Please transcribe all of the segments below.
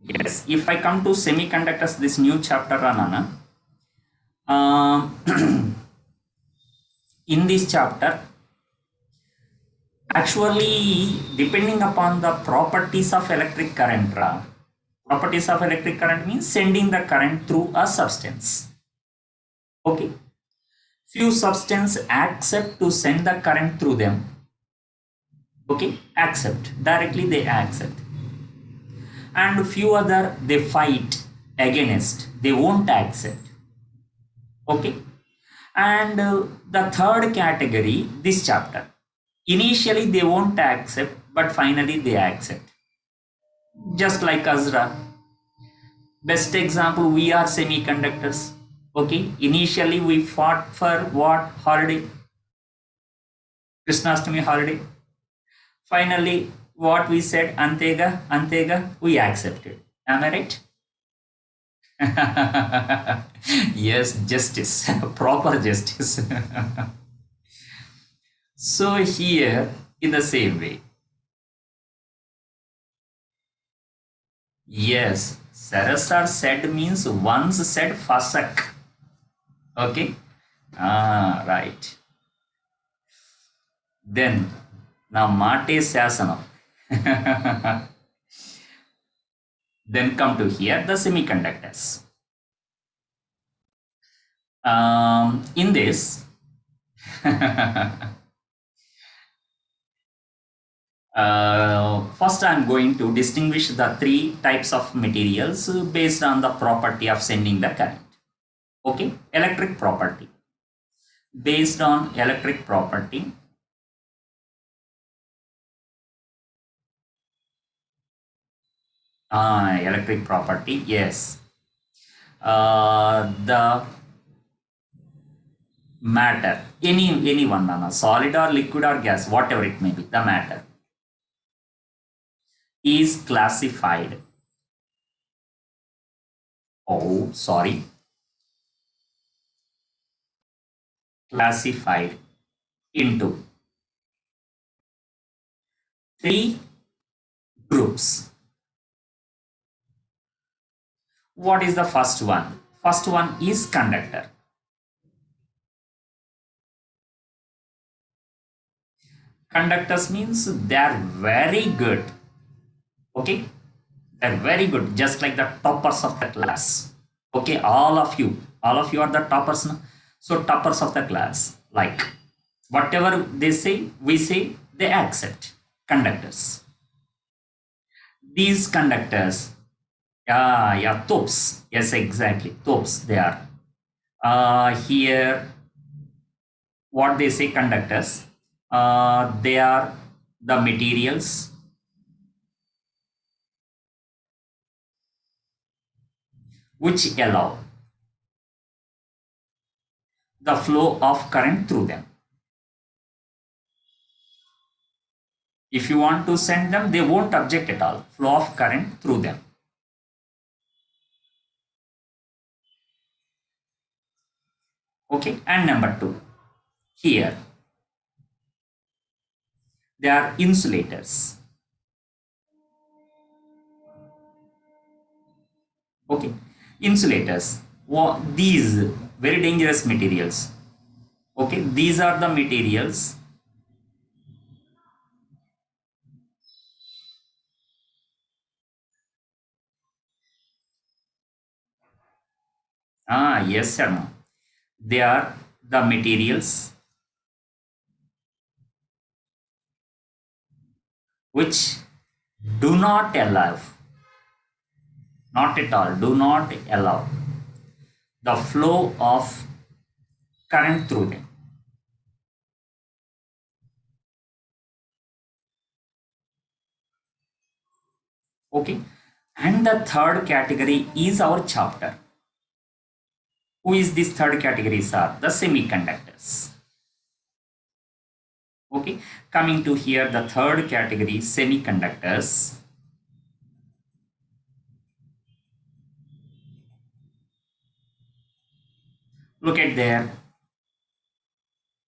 Yes, if I come to semiconductors, this new chapter, Anana, in this chapter, actually, depending upon the properties of electric current, properties of electric current means sending the current through a substance. Okay, few substance accept to send the current through them. Okay, accept directly, they accept, and few other they fight against, they won't accept. Okay, and the third category, this chapter, initially they won't accept, but finally they accept, just like Azra. Best example, we are semiconductors. Okay, initially we fought for what holiday? Krishnastami holiday. Finally, what we said, Antega, Antega, we accepted. Am I right? Yes, justice, proper justice. So here, in the same way, yes, Sarasar said means once said fasak. Okay, right. Then now mate sasanam. Then come to here the semiconductors. In this, first I'm going to distinguish the three types of materials based on the property of sending the current. Okay, electric property. Based on electric property, electric property, yes. The matter, any one, solid or liquid or gas, whatever it may be, the matter is classified. Oh, sorry, classified into three groups. What is the first one? First one is conductor. Conductors means they are very good. Okay, they're very good, just like the toppers of the class. Okay, all of you are the toppers. No? So toppers of the class, like whatever they say, we say, they accept. Conductors. These conductors, yeah, tops. Yes, exactly, tops. They are here. What they say, conductors. They are the materials which allow the flow of current through them. If you want to send them, they won't object at all. Flow of current through them. Okay, and number two, here they are insulators. Okay, insulators. These very dangerous materials. Okay, these are the materials. Yes, sir. They are the materials which do not allow, not at all, do not allow the flow of current through them. Okay, and the third category is our chapter. Who is this third category, sir? The semiconductors. Okay, coming to here, the third category, semiconductors. Look at there.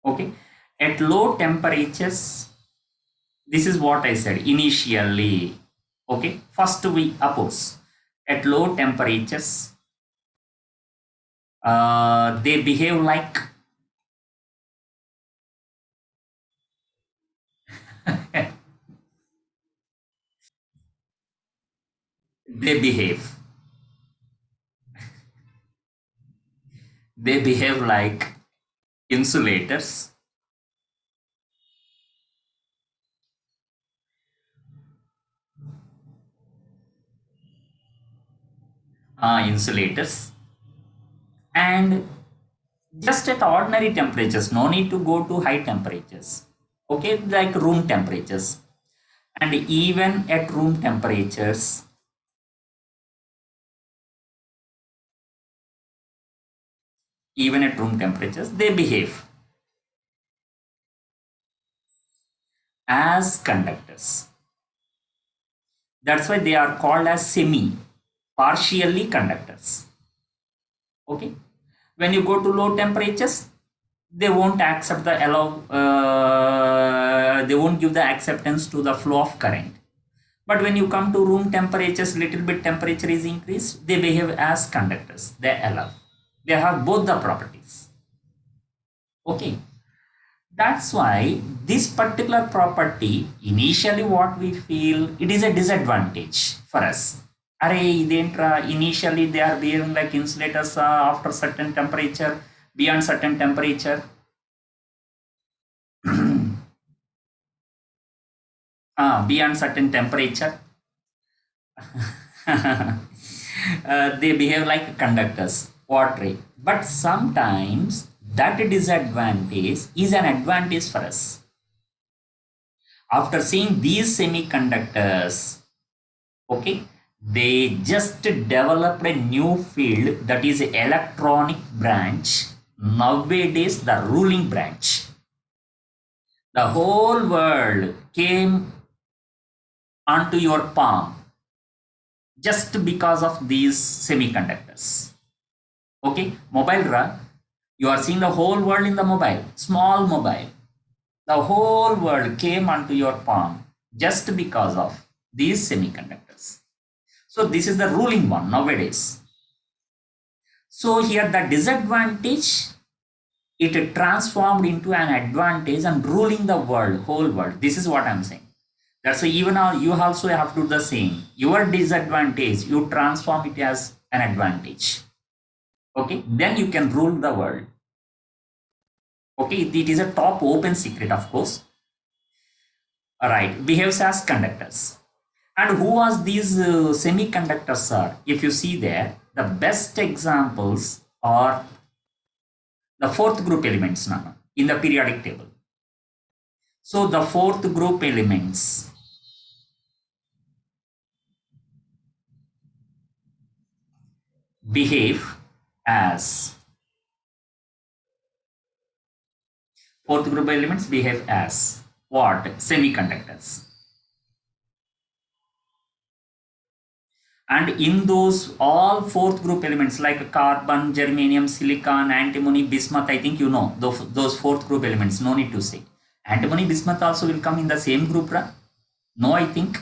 Okay, at low temperatures, this is what I said initially. Okay, first we oppose. At low temperatures, they behave like they behave they behave like insulators. Insulators, and just at ordinary temperatures, no need to go to high temperatures, okay, like room temperatures. And even at room temperatures, they behave as conductors. That's why they are called as semi partially conductors. Okay, when you go to low temperatures, they won't accept the they won't give the acceptance to the flow of current. But when you come to room temperatures, little bit temperature is increased, they behave as conductors. They allow. They have both the properties. Okay. That's why this particular property, initially what we feel, it is a disadvantage for us. Array, initially they are behaving like insulators after certain temperature, beyond certain temperature. Beyond certain temperature, they behave like conductors, watery. But sometimes that disadvantage is an advantage for us. After seeing these semiconductors, okay, they just developed a new field, that is electronic branch, nowadays the ruling branch. The whole world came onto your palm just because of these semiconductors. Okay, mobile ra, you are seeing the whole world in the mobile, small mobile. The whole world came onto your palm just because of these semiconductors. So this is the ruling one nowadays. So here the disadvantage, it transformed into an advantage and ruling the world, whole world. This is what I'm saying. That's why even you also have to do the same. Your disadvantage, you transform it as an advantage. Okay, then you can rule the world. Okay, it is a top open secret, of course. All right, behaves as conductors. And who was these semiconductors are? If you see there, the best examples are the fourth group elements now in the periodic table. So the fourth group elements behave as what? Semiconductors. And in those all fourth group elements like carbon, germanium, silicon, antimony, bismuth, I think you know those fourth group elements, no need to say. Antimony, bismuth also will come in the same group, right? No, I think.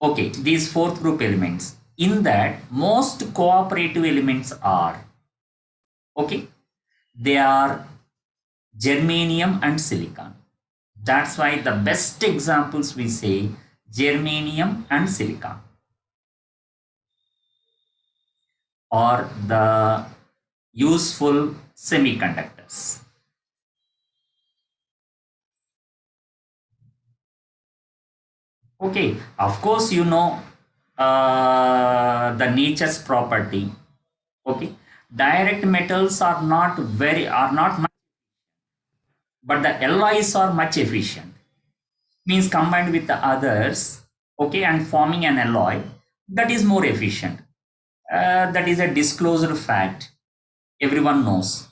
Okay, these fourth group elements. In that, most cooperative elements are, okay, they are germanium and silicon. That's why the best examples we say germanium and silicon, or the useful semiconductors. Okay, of course, you know the nature's property. Okay, direct metals are not much, but the alloys are much efficient. Means combined with the others, okay, and forming an alloy that is more efficient. That is a disclosed fact. Everyone knows.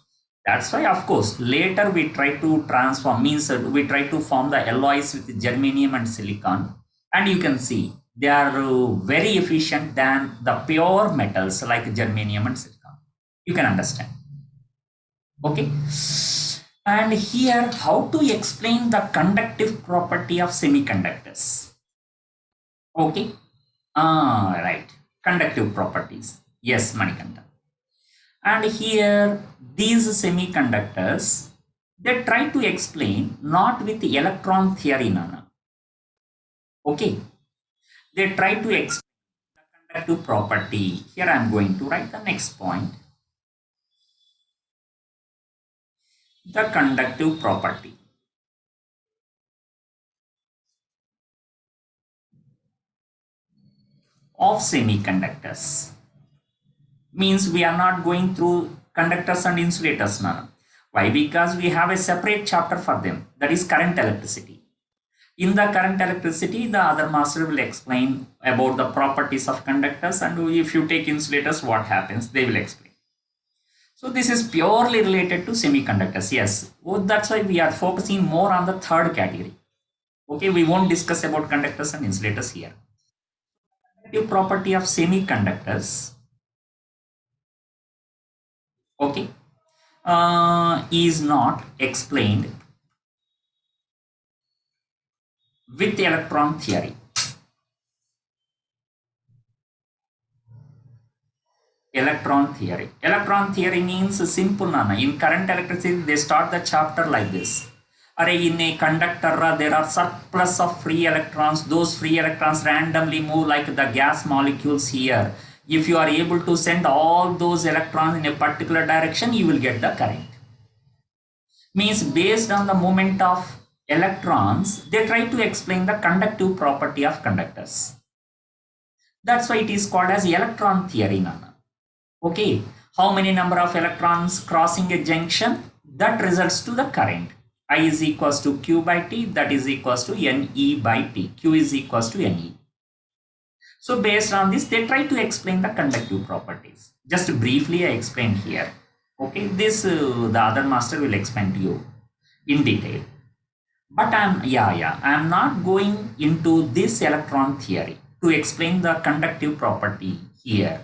That's why, of course, later we try to transform, means we try to form the alloys with germanium and silicon, and you can see they are very efficient than the pure metals like germanium and silicon. You can understand. Okay. And here, how to explain the conductive property of semiconductors? Okay. Right. Conductive properties. Yes, Manikanta. And here, these semiconductors, they try to explain not with electron theory, Nana. Okay. They try to explain the conductive property. Here I am going to write the next point. The conductive property of semiconductors. Means we are not going through conductors and insulators now. Why? Because we have a separate chapter for them, that is current electricity. In the current electricity, the other master will explain about the properties of conductors, and if you take insulators, what happens, they will explain. So this is purely related to semiconductors. Yes, that's why we are focusing more on the third category. Okay, we won't discuss about conductors and insulators here. Conductive property of semiconductors, okay, is not explained with electron theory. Electron theory. Electron theory means simple, Nana. In current electricity, they start the chapter like this. In a conductor, there are surplus of free electrons. Those free electrons randomly move like the gas molecules here. If you are able to send all those electrons in a particular direction, you will get the current. Means based on the movement of electrons, they try to explain the conductive property of conductors. That's why it is called as electron theory, Nana. Okay, how many number of electrons crossing a junction? That results to the current. I is equals to Q by T, that is equals to NE by T. Q is equals to NE. So based on this, they try to explain the conductive properties. Just briefly I explained here. Okay, this the other master will explain to you in detail. But I'm not going into this electron theory to explain the conductive property here.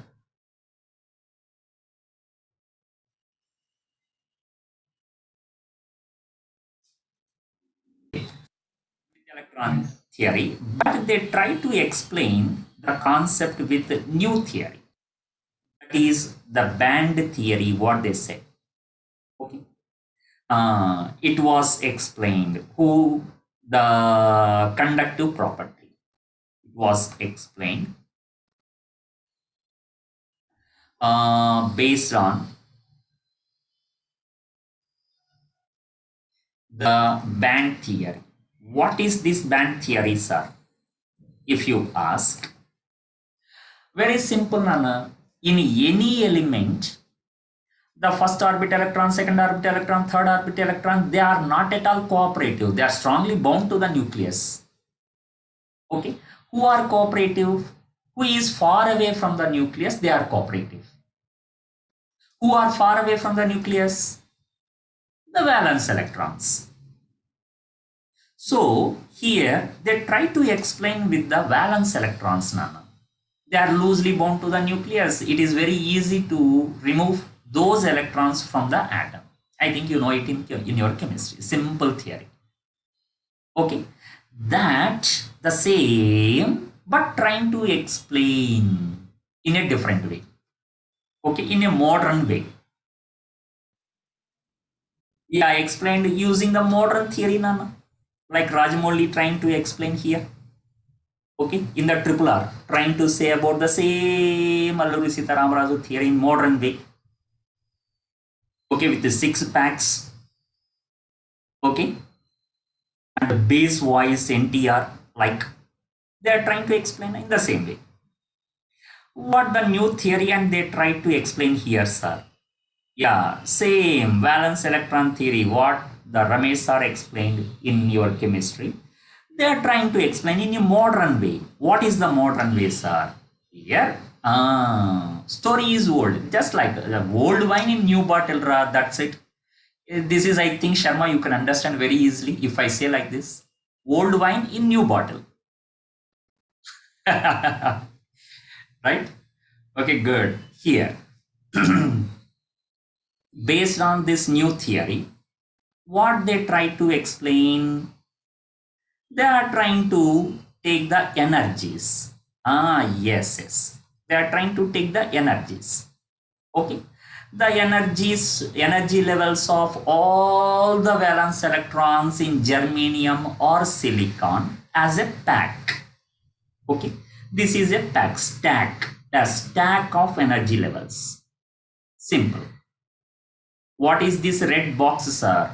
Electron theory, but they try to explain the concept with new theory. That is the band theory, what they say. Okay. It was explained who the conductive property was explained based on the band theory. What is this band theory, sir? If you ask, very simple, Nana. In any element, the first orbit electron, second orbit electron, third orbit electron, they are not at all cooperative. They are strongly bound to the nucleus. Okay. Who are cooperative? Who is far away from the nucleus? They are cooperative. Who are far away from the nucleus? The valence electrons. So here they try to explain with the valence electrons, Nana. They are loosely bound to the nucleus. It is very easy to remove those electrons from the atom. I think you know it in your chemistry. Simple theory. Okay. That the same, but trying to explain in a different way. Okay, in a modern way. Yeah, I explained using the modern theory, Nana. Like Rajamouli trying to explain here. Okay, in the triple R, trying to say about the same Alluri Sitaramraju theory in modern way. Okay, with the 6 packs. Okay, and the bass voice NTR, like they are trying to explain in the same way. What the new theory and they try to explain here, sir? Yeah, same valence electron theory, what the Ramesh sir explained in your chemistry. They are trying to explain in a modern way. What is the modern way, sir? Here, story is old, just like the old wine in new bottle, that's it. This is, I think, Sharma, you can understand very easily if I say like this. Old wine in new bottle. Right? Okay, good. Here, based on this new theory, what they try to explain, they are trying to take the energies. Yes. They are trying to take the energies. Okay. The energy levels of all the valence electrons in germanium or silicon as a pack. Okay. This is a pack, a stack of energy levels. Simple. What is this red box, sir?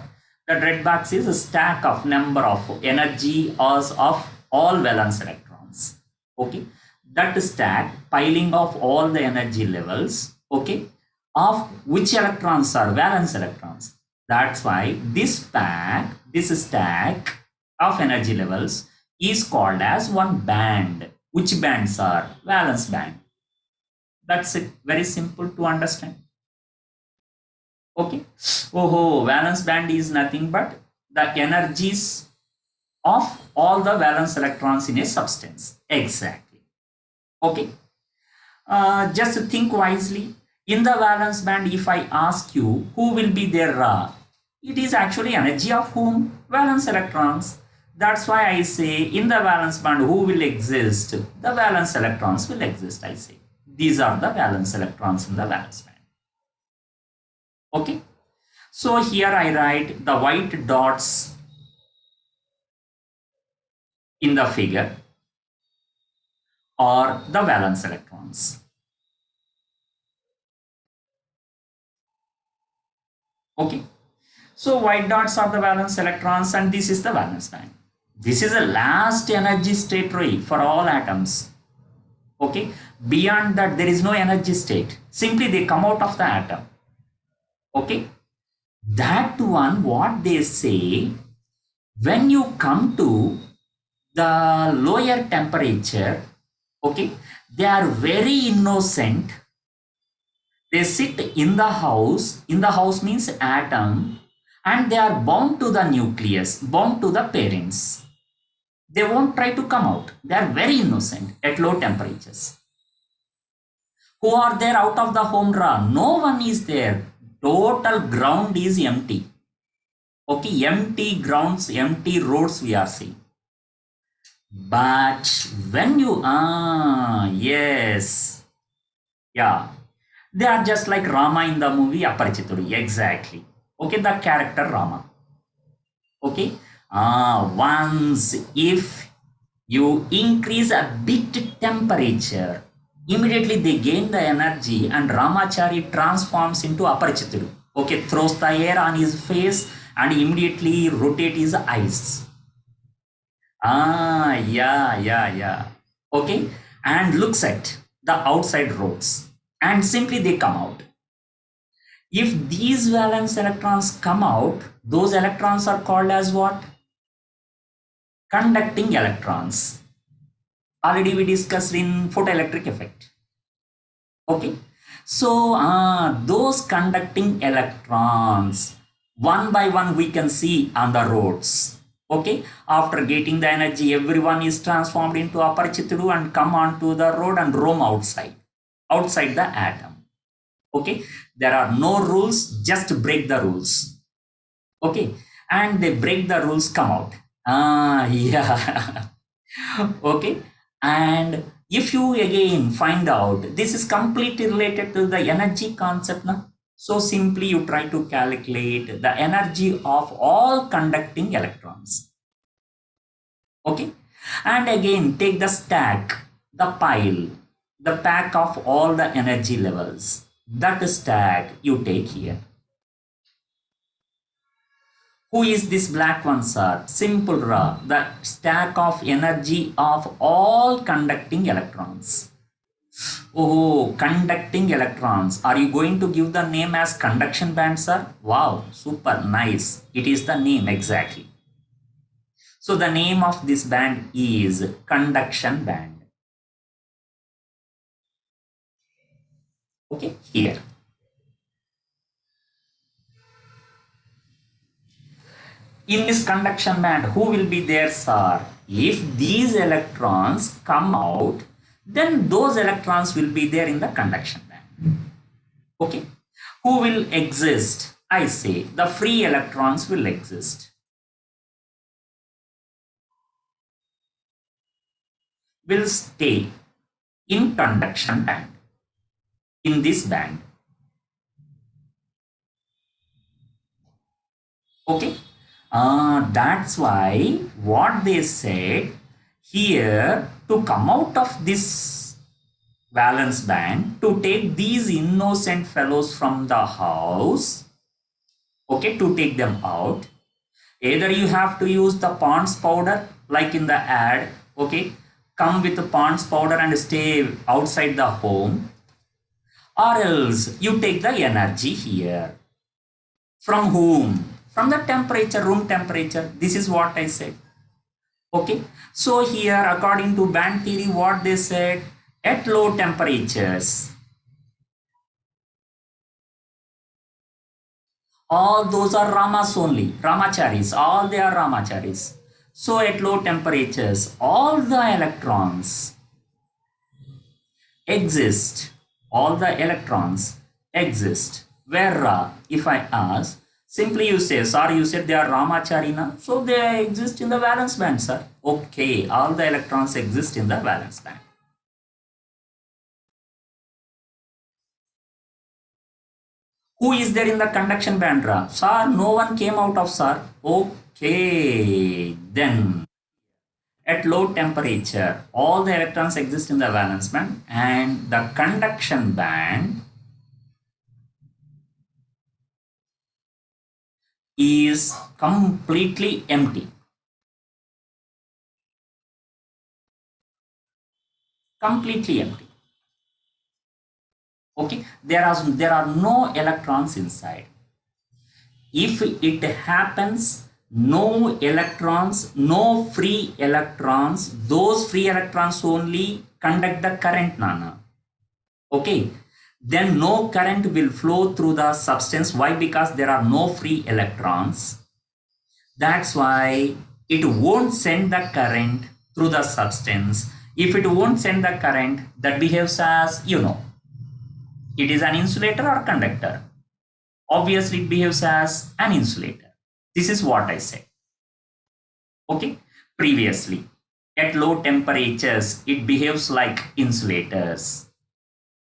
The red box is a stack of number of energy of all valence electrons. Okay, that stack piling of all the energy levels. Okay, of which electrons are valence electrons. That's why this stack of energy levels is called as one band. Which bands are valence band? That's it. Very simple to understand. Okay. Oh, valence band is nothing but the energies of all the valence electrons in a substance. Exactly. Okay. Just think wisely. In the valence band, if I ask you who will be there, it is actually energy of whom? Valence electrons. That's why I say in the valence band, who will exist? The valence electrons will exist, I say. These are the valence electrons in the valence band. Okay. So here I write the white dots in the figure or the valence electrons. Okay. So white dots are the valence electrons and this is the valence band. This is the last energy state for all atoms. Okay. Beyond that, there is no energy state. Simply they come out of the atom. Okay. That one, what they say, when you come to the lower temperature, okay, they are very innocent. They sit in the house. In the house means atom, and they are bound to the nucleus, bound to the parents. They won't try to come out. They are very innocent at low temperatures. Who are there out of the home run? No one is there. Total ground is empty. Okay, empty grounds, empty roads we are seeing. But when you yes, yeah, they are just like Rama in the movie Aparachituru. Exactly. Okay, the character Rama. Okay. Once if you increase a bit temperature, immediately they gain the energy and Ramachari transforms into Aparachituru. Okay, throws the air on his face and immediately rotate his eyes. Yeah. Okay, and looks at the outside roads and simply they come out. If these valence electrons come out, those electrons are called as what? Conducting electrons. Already we discussed in photoelectric effect. Okay. So those conducting electrons, one by one we can see on the roads. Okay. After getting the energy, everyone is transformed into Aparachituru and come onto the road and roam outside the atom. Okay, there are no rules, just break the rules. Okay, and they break the rules, come out. Yeah. Okay, and if you again find out this is completely related to the energy concept now, so simply you try to calculate the energy of all conducting electrons. Okay, and again take the stack, the pile, the pack of all the energy levels. That stack you take here. Who is this black one, sir? Simple, Ra. The stack of energy of all conducting electrons. Oh, conducting electrons. Are you going to give the name as conduction band, sir? Wow, super nice. It is the name exactly. So the name of this band is conduction band. Okay, here. In this conduction band, who will be there, sir? If these electrons come out, then those electrons will be there in the conduction band. Okay. Who will exist? I say the free electrons will exist. Will stay. in conduction band, in this band. Okay, that's why what they said here, to come out of this valence band, to take these innocent fellows from the house, okay, to take them out, either you have to use the Pond's powder like in the ad, okay, come with the Pond's powder and stay outside the home, or else you take the energy here. From whom? From the temperature, room temperature. This is what I said. Okay. So here, according to band theory, what they said, at low temperatures, all those are Ramas only, Ramacharis, all they are Ramacharis. So at low temperatures, all the electrons exist, all the electrons exist. Where, if I ask, simply you say, sir, you said they are Ramacharina, so they exist in the valence band, sir. Okay, all the electrons exist in the valence band. Who is there in the conduction band, Ra? Sir, no one came out of, sir. Okay, then at low temperature, all the electrons exist in the valence band, and the conduction band is completely empty. Completely empty. Okay, there are no electrons inside. If it happens, no electrons, no free electrons, those free electrons only conduct the current, Nana. Okay, then no current will flow through the substance. Why? Because there are no free electrons. That's why it won't send the current through the substance. If it won't send the current, that behaves as, it is an insulator or conductor. Obviously, it behaves as an insulator. This is what I said. Okay, previously, at low temperatures, it behaves like insulators.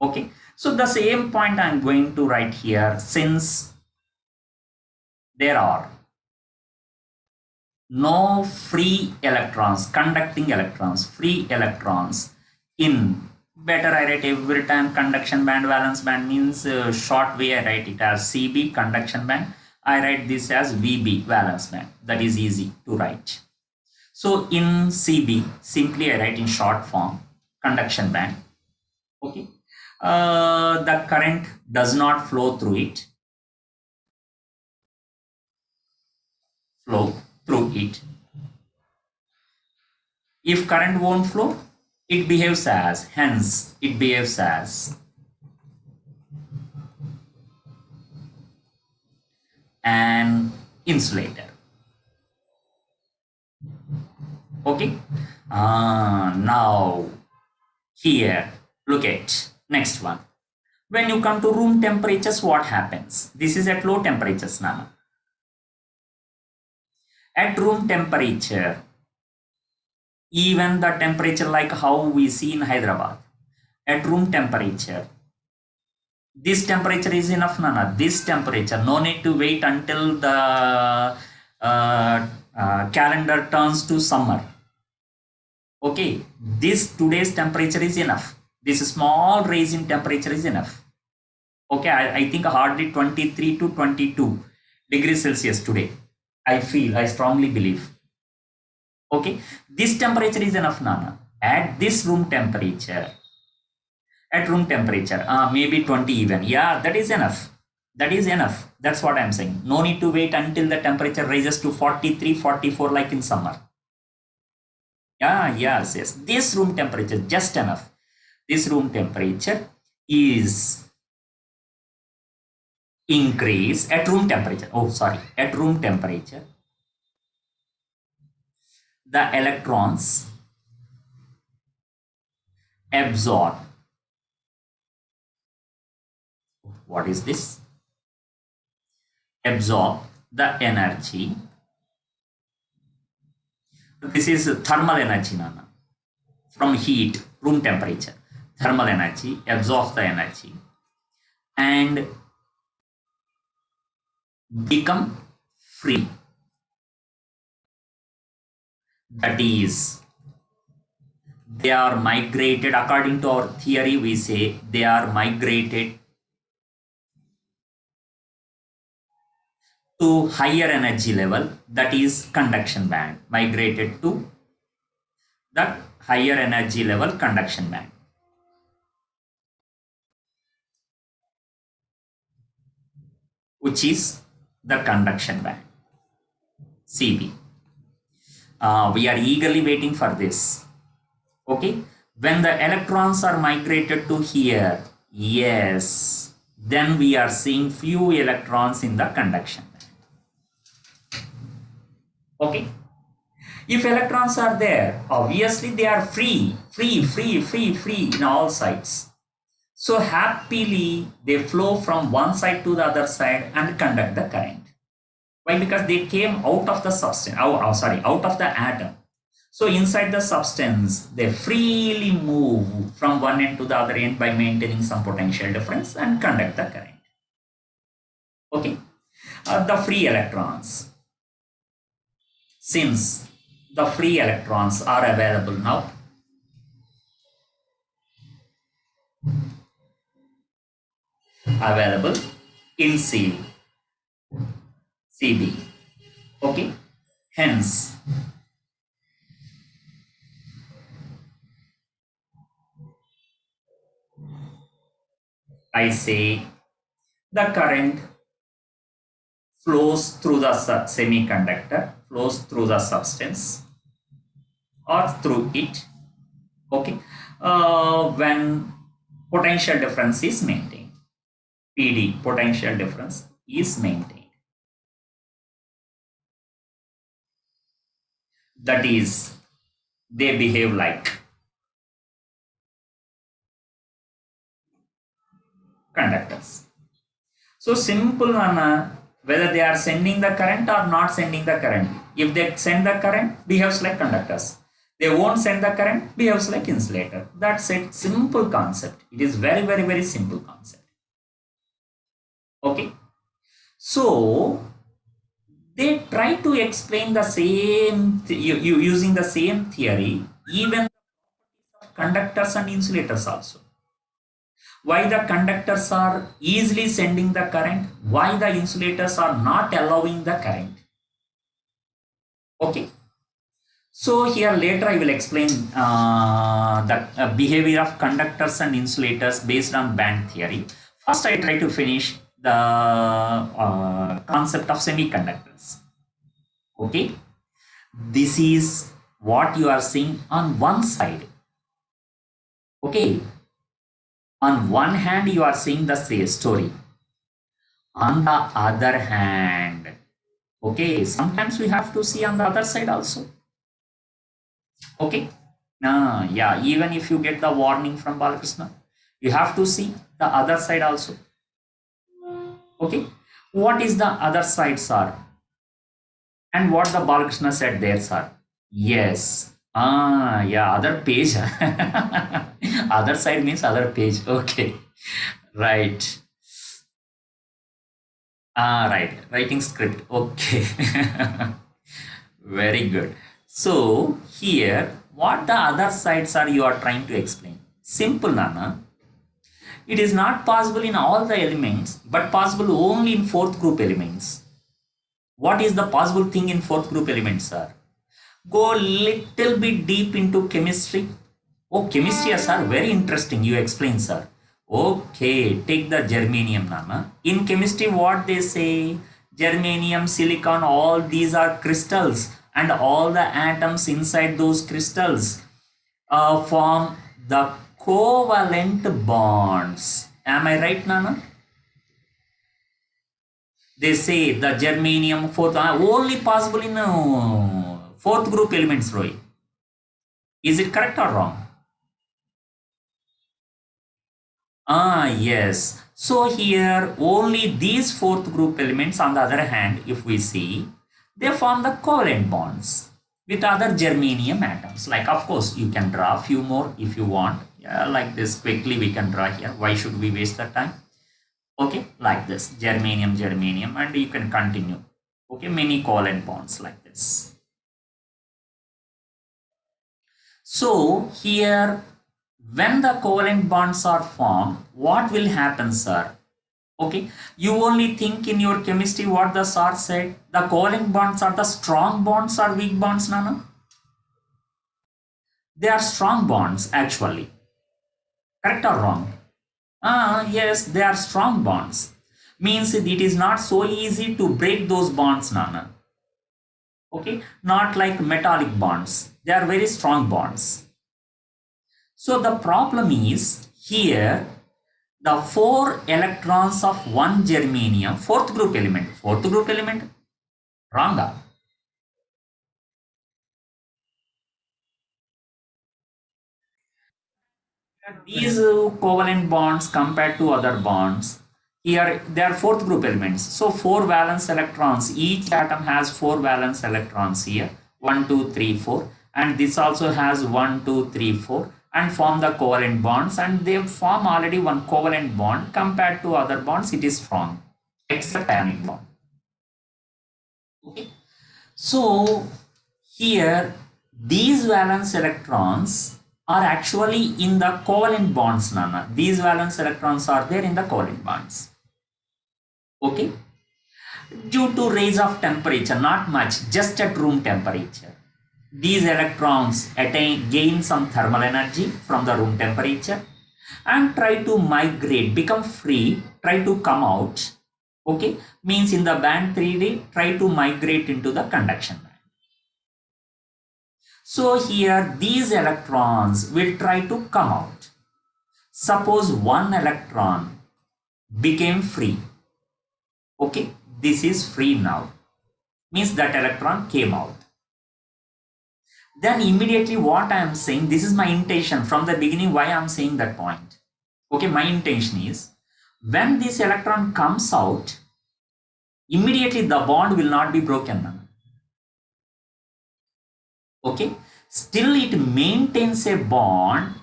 Okay, so the same point I'm going to write here, since there are no free electrons, conducting electrons, free electrons in, better I write every time conduction band, valence band means short way I write it as CB, conduction band. I write this as VB, valence band. That is easy to write. So in CB, simply I write in short form, conduction band. Okay. The current does not flow through it. Flow through it. If current won't flow, it behaves as, hence it behaves as an insulator. Okay. Now here, look at next one. When you come to room temperatures, what happens? This is at low temperatures, Nana. At room temperature, even the temperature like how we see in Hyderabad, at room temperature, this temperature is enough, Nana. This temperature, no need to wait until the calendar turns to summer. Okay, this today's temperature is enough. This small raise in temperature is enough. Okay, I think hardly 23 to 22 degrees Celsius today. I strongly believe. Okay, this temperature is enough, Nana. At this room temperature, maybe 20 even. Yeah, that is enough. That is enough. That's what I'm saying. No need to wait until the temperature rises to 43, 44 like in summer. Yeah, yes. This room temperature, just enough. This room temperature is increase at room temperature. Oh, sorry. At room temperature, the electrons absorb. What is this? Absorb the energy. This is thermal energy, Nana. From heat, room temperature. thermal energy, absorbs the energy, and become free. That is, they are migrated, according to our theory, we say they are migrated to higher energy level, that is conduction band, migrated to the higher energy level conduction band, which is the conduction band, CB. We are eagerly waiting for this. Okay, when the electrons are migrated to here, yes, then we are seeing few electrons in the conduction band. Okay, if electrons are there, obviously they are free in all sides. So happily they flow from one side to the other side and conduct the current. Why? Because they came out of the substance, out of the atom. So inside the substance, they freely move from one end to the other end by maintaining some potential difference and conduct the current. Okay, the free electrons. Since the free electrons are available now, available in CB. Okay, hence I say the current flows through the semiconductor, flows through the substance or through it. Okay, when potential difference is maintained, PD, potential difference is maintained. That is, they behave like conductors. So simple one, whether they are sending the current or not sending the current. If they send the current, behaves like conductors. They won't send the current, behaves like insulator. That's it. Simple concept. It is very simple concept. Okay. So they try to explain the same using the same theory, even conductors and insulators also. Why the conductors are easily sending the current, why the insulators are not allowing the current. Okay, so here later I will explain the behavior of conductors and insulators based on band theory. First I try to finish the concept of semiconductors. Okay, this is what you are seeing on one side. Okay, on one hand you are seeing the story, on the other hand, okay, sometimes we have to see on the other side also. Okay, yeah, even if you get the warning from Balakrishna, you have to see the other side also. Okay, what is the other side, sir? And what the Balakrishna said there, sir? Yes, yeah, other page. Other side means other page. Okay, right. Right, writing script. Okay. Very good. So here, what the other sides are you are trying to explain? Simple, Nana. It is not possible in all the elements, but possible only in fourth group elements. What is the possible thing in fourth group elements, sir? Go little bit deep into chemistry. Oh, chemistry, sir, very interesting. You explain, sir. Okay, take the germanium, Nana. In chemistry, what they say? Germanium, silicon, all these are crystals, and all the atoms inside those crystals form the covalent bonds. Am I right, Nana? They say the germanium fourth only possible in fourth group elements, Roy. Is it correct or wrong? Yes. So here only these fourth group elements, on the other hand, if we see, they form the covalent bonds with other germanium atoms. Like, of course, you can draw a few more if you want. Yeah, like this quickly we can draw here. Why should we waste the time? Okay, like this, germanium, germanium, and you can continue. Okay, many covalent bonds like this. So here, when the covalent bonds are formed, what will happen, sir? Okay, you only think in your chemistry what the sir said. The covalent bonds are the strong bonds or weak bonds, Nana? They are strong bonds actually. Correct or wrong? Yes, they are strong bonds. Means it is not so easy to break those bonds, Nana. Okay, not like metallic bonds. They are very strong bonds. So the problem is here the 4 electrons of one germanium, fourth group element, wrong. These covalent bonds compared to other bonds, here they are fourth group elements. So 4 valence electrons, each atom has 4 valence electrons here, 1, 2, 3, 4, and this also has 1, 2, 3, 4, and form the covalent bonds, and they form already one covalent bond. Compared to other bonds, it is strong, except ionic bond. Okay. So here these valence electrons are actually in the covalent bonds, Nana. These valence electrons are there in the covalent bonds. Okay. Due to rise of temperature, not much, just at room temperature. These electrons gain some thermal energy from the room temperature and try to migrate, become free, try to come out. Okay, means in the band 3D, try to migrate into the conduction band. So here these electrons will try to come out. Suppose one electron became free. Okay, this is free now. Means that electron came out. Then immediately what I am saying, this is my intention from the beginning why I am saying that point. Okay, my intention is when this electron comes out, immediately the bond will not be broken. Okay, still it maintains a bond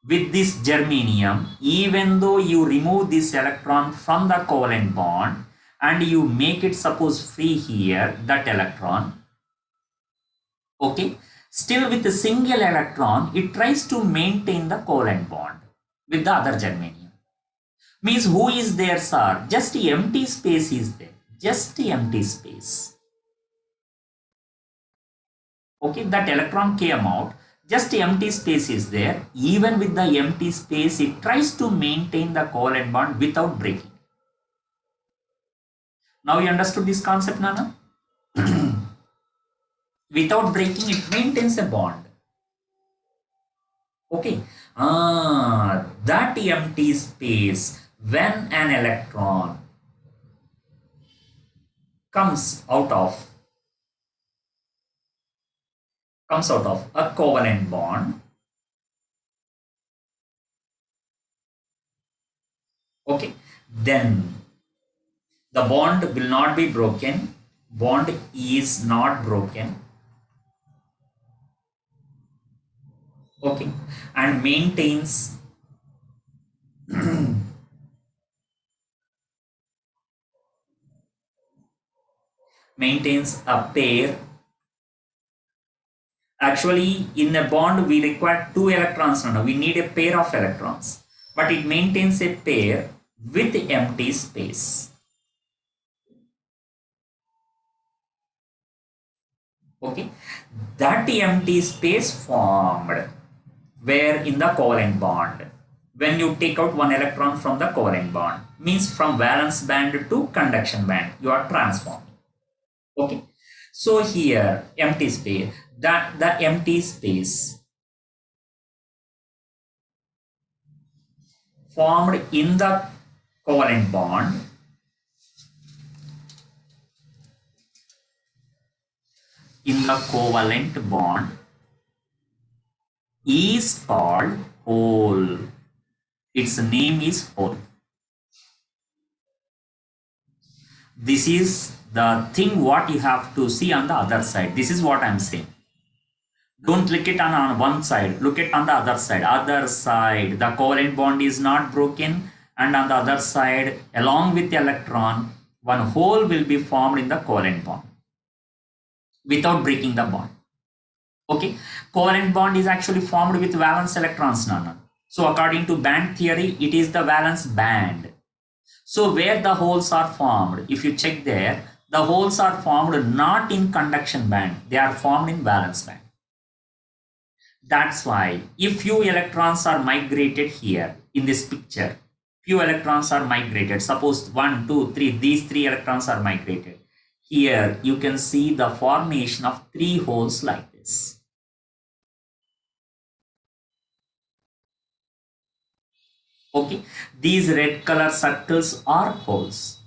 with this germanium, even though you remove this electron from the covalent bond and you make it suppose free here, that electron, okay, still with a single electron, it tries to maintain the covalent bond with the other germanium. Means who is there, sir? Just empty space is there. Just empty space. Okay, that electron came out. Just empty space is there. Even with the empty space, it tries to maintain the covalent bond without breaking. Now you understood this concept, Nana? Without breaking, it maintains a bond. Okay. That empty space, when an electron comes out of a covalent bond, okay, then the bond will not be broken. Bond is not broken. Okay, and maintains a pair. Actually, in a bond, we require 2 electrons. No, we need a pair of electrons, but it maintains a pair with empty space. Okay, that empty space formed where in the covalent bond. When you take out 1 electron from the covalent bond, means from valence band to conduction band, you are transforming. Okay, so here empty space, that the empty space formed in the covalent bond is called hole. Its name is hole. This is the thing what you have to see on the other side. This is what I am saying. Don't look it on one side, look it on the other side. Other side, the covalent bond is not broken, and on the other side, along with the electron, one hole will be formed in the covalent bond without breaking the bond. Okay, covalent bond is actually formed with valence electrons, Nana. So according to band theory, it is the valence band. So where the holes are formed, if you check there, the holes are formed not in conduction band, they are formed in valence band. That's why if few electrons are migrated here in this picture, few electrons are migrated, suppose 1, 2, 3, these 3 electrons are migrated. Here you can see the formation of 3 holes like this. Okay, these red color circles are holes,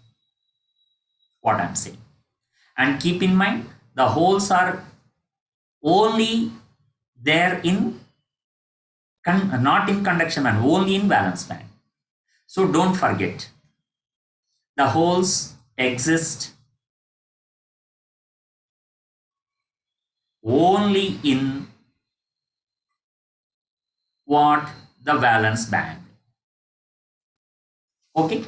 what I'm saying. And keep in mind, the holes are only there in not in conduction band, only in valence band. So don't forget, the holes exist only in what? The valence band. Okay,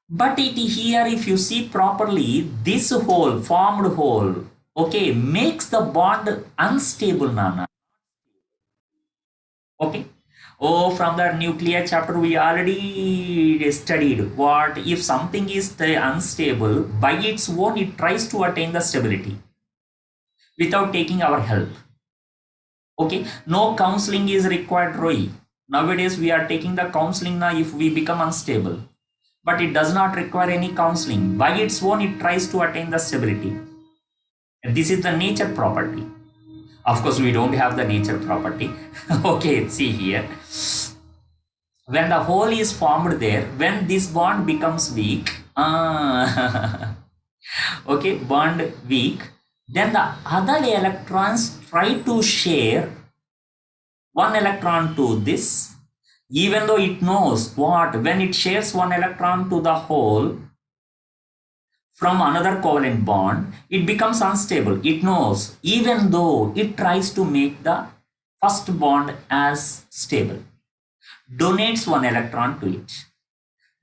but here if you see properly, this hole, formed hole, okay, makes the bond unstable, Nana. Okay. Oh, from the nuclear chapter, we already studied what if something is unstable, by its own, it tries to attain the stability without taking our help. Okay, no counseling is required, Roy. Nowadays, we are taking the counseling now if we become unstable, but it does not require any counseling. By its own, it tries to attain the stability. And this is the nature property. Of course, we don't have the nature property. Okay, see here. When the hole is formed there, when this bond becomes weak, okay, bond weak, then the other electrons try to share one electron to this, even though it knows what, when it shares one electron to the hole from another covalent bond, it becomes unstable. It knows, even though it tries to make the first bond as stable, donates one electron to it,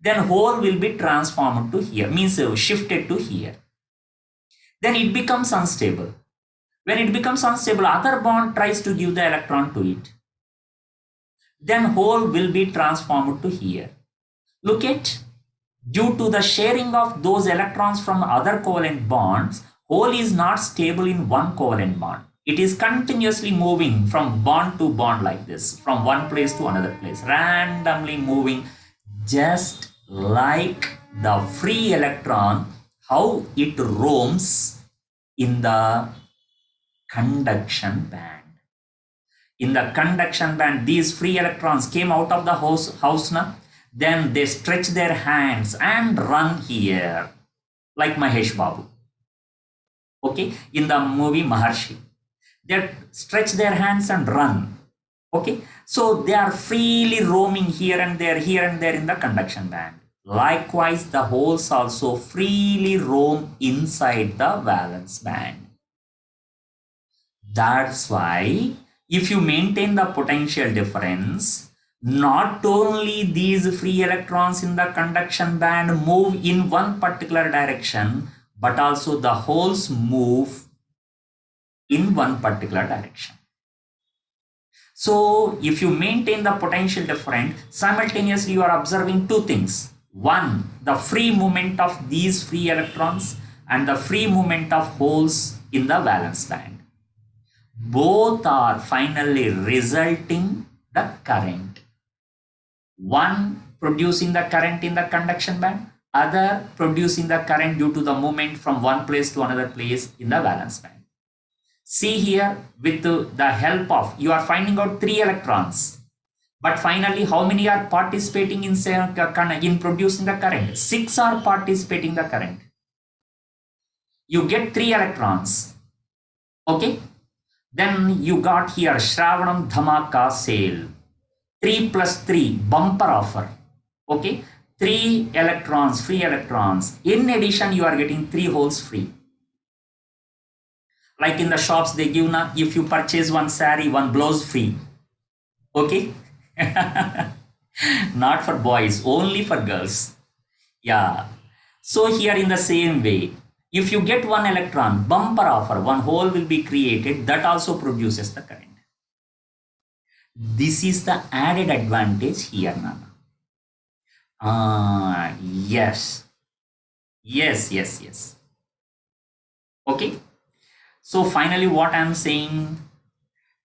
then hole will be transformed to here, means shifted to here. Then it becomes unstable. When it becomes unstable, other bond tries to give the electron to it. Then hole will be transformed to here. Look at, due to the sharing of those electrons from other covalent bonds, hole is not stable in one covalent bond. It is continuously moving from bond to bond like this, from one place to another place, randomly moving, just like the free electron, how it roams in the conduction band. In the conduction band, these free electrons came out of the house now. Then they stretch their hands and run here, like Mahesh Babu. Okay, in the movie Maharshi, they stretch their hands and run. Okay, so they are freely roaming here and there in the conduction band. Likewise, the holes also freely roam inside the valence band. That's why if you maintain the potential difference, not only these free electrons in the conduction band move in one particular direction, but also the holes move in one particular direction. So if you maintain the potential difference, simultaneously you are observing two things. One, the free movement of these free electrons and the free movement of holes in the valence band. Both are finally resulting the current. One producing the current in the conduction band, other producing the current due to the movement from one place to another place in the valence band. See here, with the help of, you are finding out 3 electrons, but finally how many are participating in producing the current? 6 are participating the current. You get 3 electrons. Okay, then you got here Shravanam Dhamaka sale, 3 plus 3 bumper offer. Okay, 3 electrons, free electrons. In addition, you are getting 3 holes free. Like in the shops, they give na, if you purchase one saree, one blouse free. Okay. Not for boys, only for girls. Yeah. So here in the same way, if you get one electron, bumper offer, one hole will be created that also produces the current. This is the added advantage here, Nana. Yes. Yes, yes, yes. Okay. So finally, what I'm saying,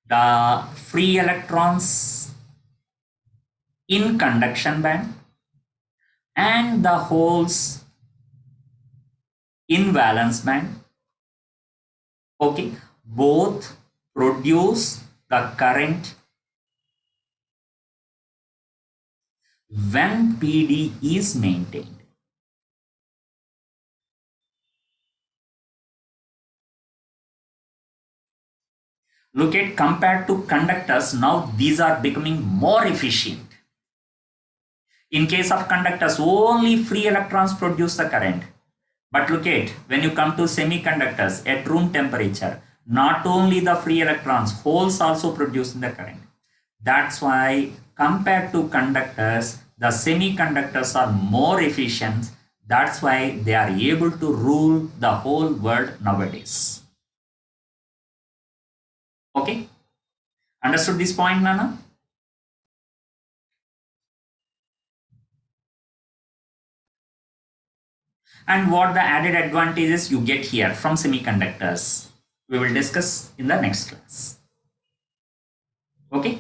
the free electrons in conduction band and the holes in valence band, okay, both produce the current when PD is maintained. Look at, compared to conductors, now these are becoming more efficient. In case of conductors, only free electrons produce the current. But look at, when you come to semiconductors at room temperature, not only the free electrons, holes also produce the current. That's why compared to conductors, the semiconductors are more efficient. That's why they are able to rule the whole world nowadays. Okay? Understood this point, Nana? And what the added advantages you get here from semiconductors, we will discuss in the next class. Okay?